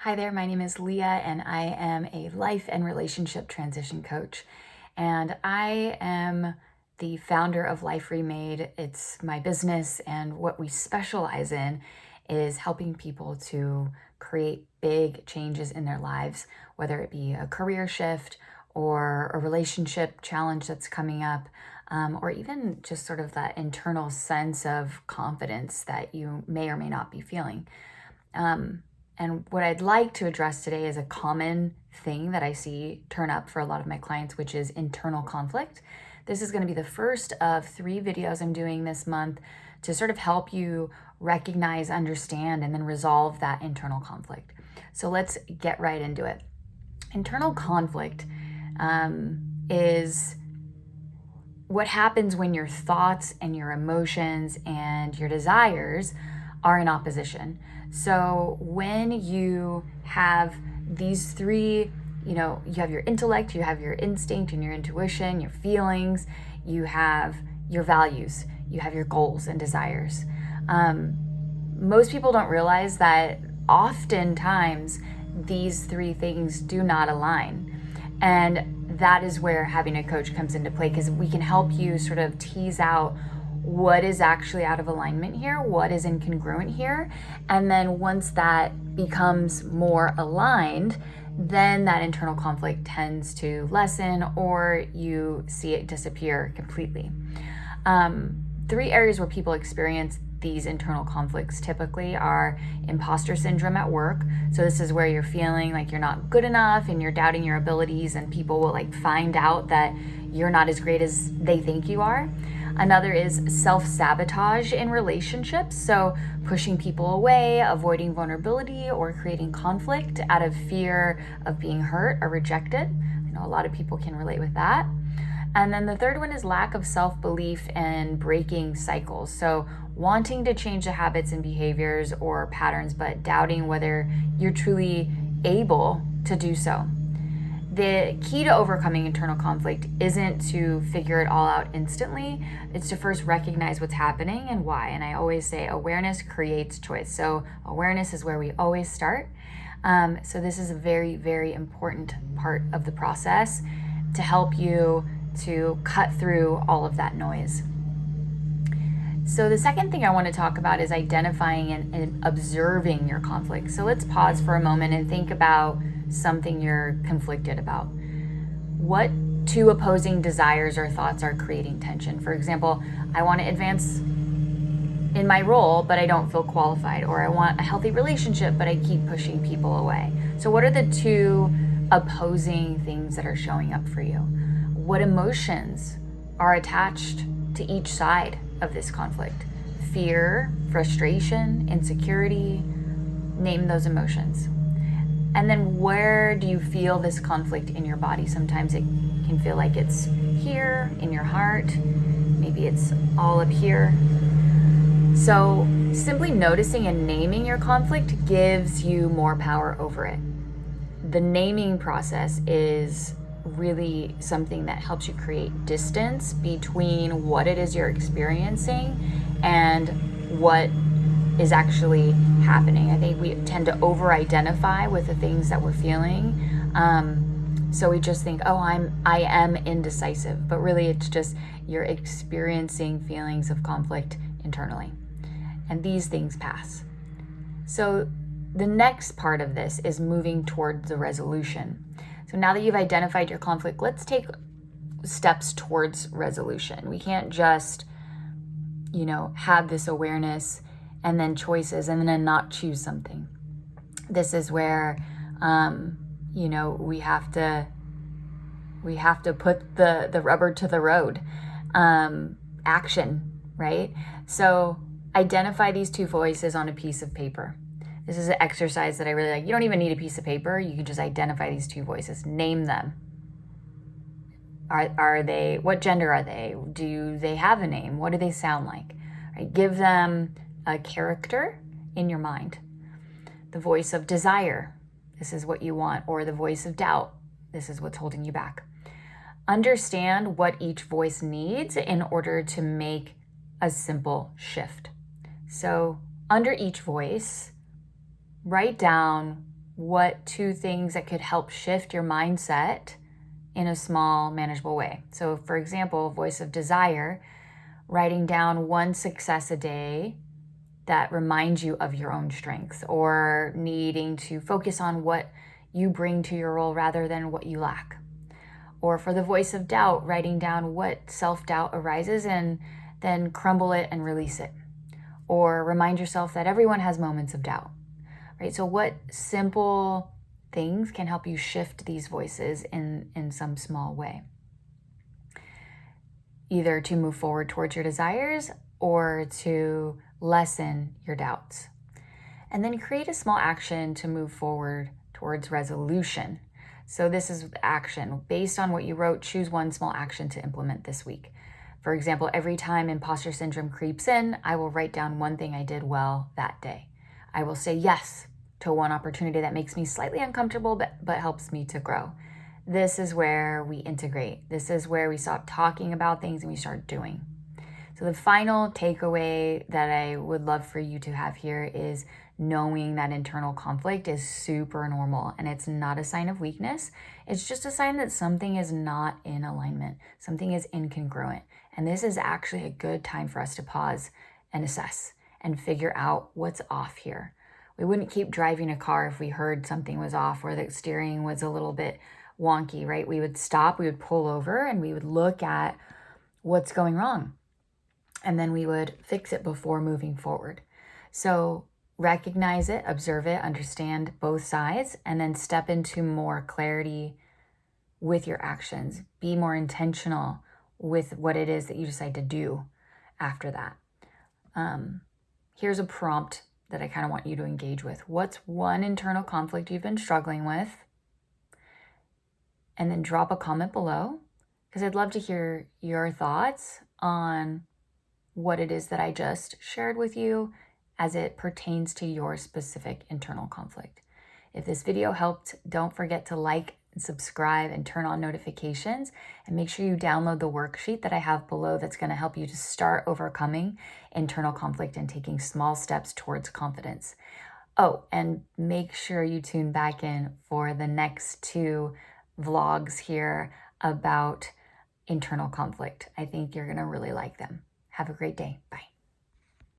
Hi there, my name is Leah, and I am a life and relationship transition coach. And I am the founder of Life Remade. It's my business, and what we specialize in is helping people to create big changes in their lives, whether it be a career shift or a relationship challenge that's coming up, or even just sort of that internal sense of confidence that you may or may not be feeling. And what I'd like to address today is a common thing that I see turn up for a lot of my clients, which is internal conflict. This is going to be the first of 3 videos I'm doing this month to sort of help you recognize, understand, and then resolve that internal conflict. So let's get right into it. Internal conflict is what happens when your thoughts and your emotions and your desires are in opposition. So when you have these 3, you have your intellect, you have your instinct and your intuition, your feelings, you have your values, you have your goals and desires. Most people don't realize that oftentimes these 3 things do not align. And that is where having a coach comes into play, because we can help you sort of tease out what is actually out of alignment here, what is incongruent here. And then once that becomes more aligned, then that internal conflict tends to lessen, or you see it disappear completely. 3 areas where people experience these internal conflicts typically are imposter syndrome at work. So this is where you're feeling like you're not good enough and you're doubting your abilities, and people will find out that you're not as great as they think you are. Another is self-sabotage in relationships. So pushing people away, avoiding vulnerability, or creating conflict out of fear of being hurt or rejected. I know a lot of people can relate with that. And then the third one is lack of self-belief and breaking cycles. So wanting to change the habits and behaviors or patterns, but doubting whether you're truly able to do so. The key to overcoming internal conflict isn't to figure it all out instantly. It's to first recognize what's happening and why. And I always say awareness creates choice. So awareness is where we always start. So this is a very, very important part of the process to help you to cut through all of that noise. So the second thing I want to talk about is identifying and observing your conflict. So let's pause for a moment and think about something you're conflicted about. What 2 opposing desires or thoughts are creating tension? For example, I want to advance in my role, but I don't feel qualified. Or I want a healthy relationship, but I keep pushing people away. So what are the 2 opposing things that are showing up for you? What emotions are attached to each side of this conflict? Fear, frustration, insecurity, name those emotions. And then where do you feel this conflict in your body? Sometimes it can feel like it's here in your heart. Maybe it's all up here. So simply noticing and naming your conflict gives you more power over it. The naming process is really something that helps you create distance between what it is you're experiencing and what is actually happening. I think we tend to over-identify with the things that we're feeling. So we just think, I am indecisive, but really it's just you're experiencing feelings of conflict internally. And these things pass. So the next part of this is moving towards the resolution. So now that you've identified your conflict, let's take steps towards resolution. We can't just, have this awareness and then choices and then not choose something. This is where, we have to put the rubber to the road. Action, right? So identify these 2 voices on a piece of paper. This is an exercise that I really like. You don't even need a piece of paper. You can just identify these 2 voices. Name them. Are they, what gender are they? Do they have a name? What do they sound like? Right? Give them a character in your mind. The voice of desire, this is what you want, or the voice of doubt, this is what's holding you back. Understand what each voice needs in order to make a simple shift. So under each voice, write down what 2 things that could help shift your mindset in a small, manageable way. So, for example, voice of desire, writing down 1 success a day that reminds you of your own strengths, or needing to focus on what you bring to your role rather than what you lack. Or for the voice of doubt, writing down what self-doubt arises and then crumble it and release it. Or remind yourself that everyone has moments of doubt, right? So what simple things can help you shift these voices in some small way? Either to move forward towards your desires or to lessen your doubts. And then create a small action to move forward towards resolution. So this is action. Based on what you wrote, choose 1 small action to implement this week. For example, every time imposter syndrome creeps in, I will write down 1 thing I did well that day. I will say yes to 1 opportunity that makes me slightly uncomfortable but helps me to grow. This is where we integrate. This is where we stop talking about things and we start doing. So the final takeaway that I would love for you to have here is knowing that internal conflict is super normal and it's not a sign of weakness. It's just a sign that something is not in alignment, something is incongruent. And this is actually a good time for us to pause and assess and figure out what's off here. We wouldn't keep driving a car if we heard something was off or the steering was a little bit wonky, right? We would stop, we would pull over, and we would look at what's going wrong. And then we would fix it before moving forward. So recognize it, observe it, understand both sides, and then step into more clarity with your actions. Be more intentional with what it is that you decide to do after that. Here's a prompt that I kind of want you to engage with. What's 1 internal conflict you've been struggling with? And then drop a comment below, because I'd love to hear your thoughts on what it is that I just shared with you as it pertains to your specific internal conflict. If this video helped, don't forget to like and subscribe and turn on notifications, and make sure you download the worksheet that I have below that's going to help you to start overcoming internal conflict and taking small steps towards confidence. Oh, and make sure you tune back in for the next 2 vlogs here about internal conflict. I think you're going to really like them. Have a great day. Bye.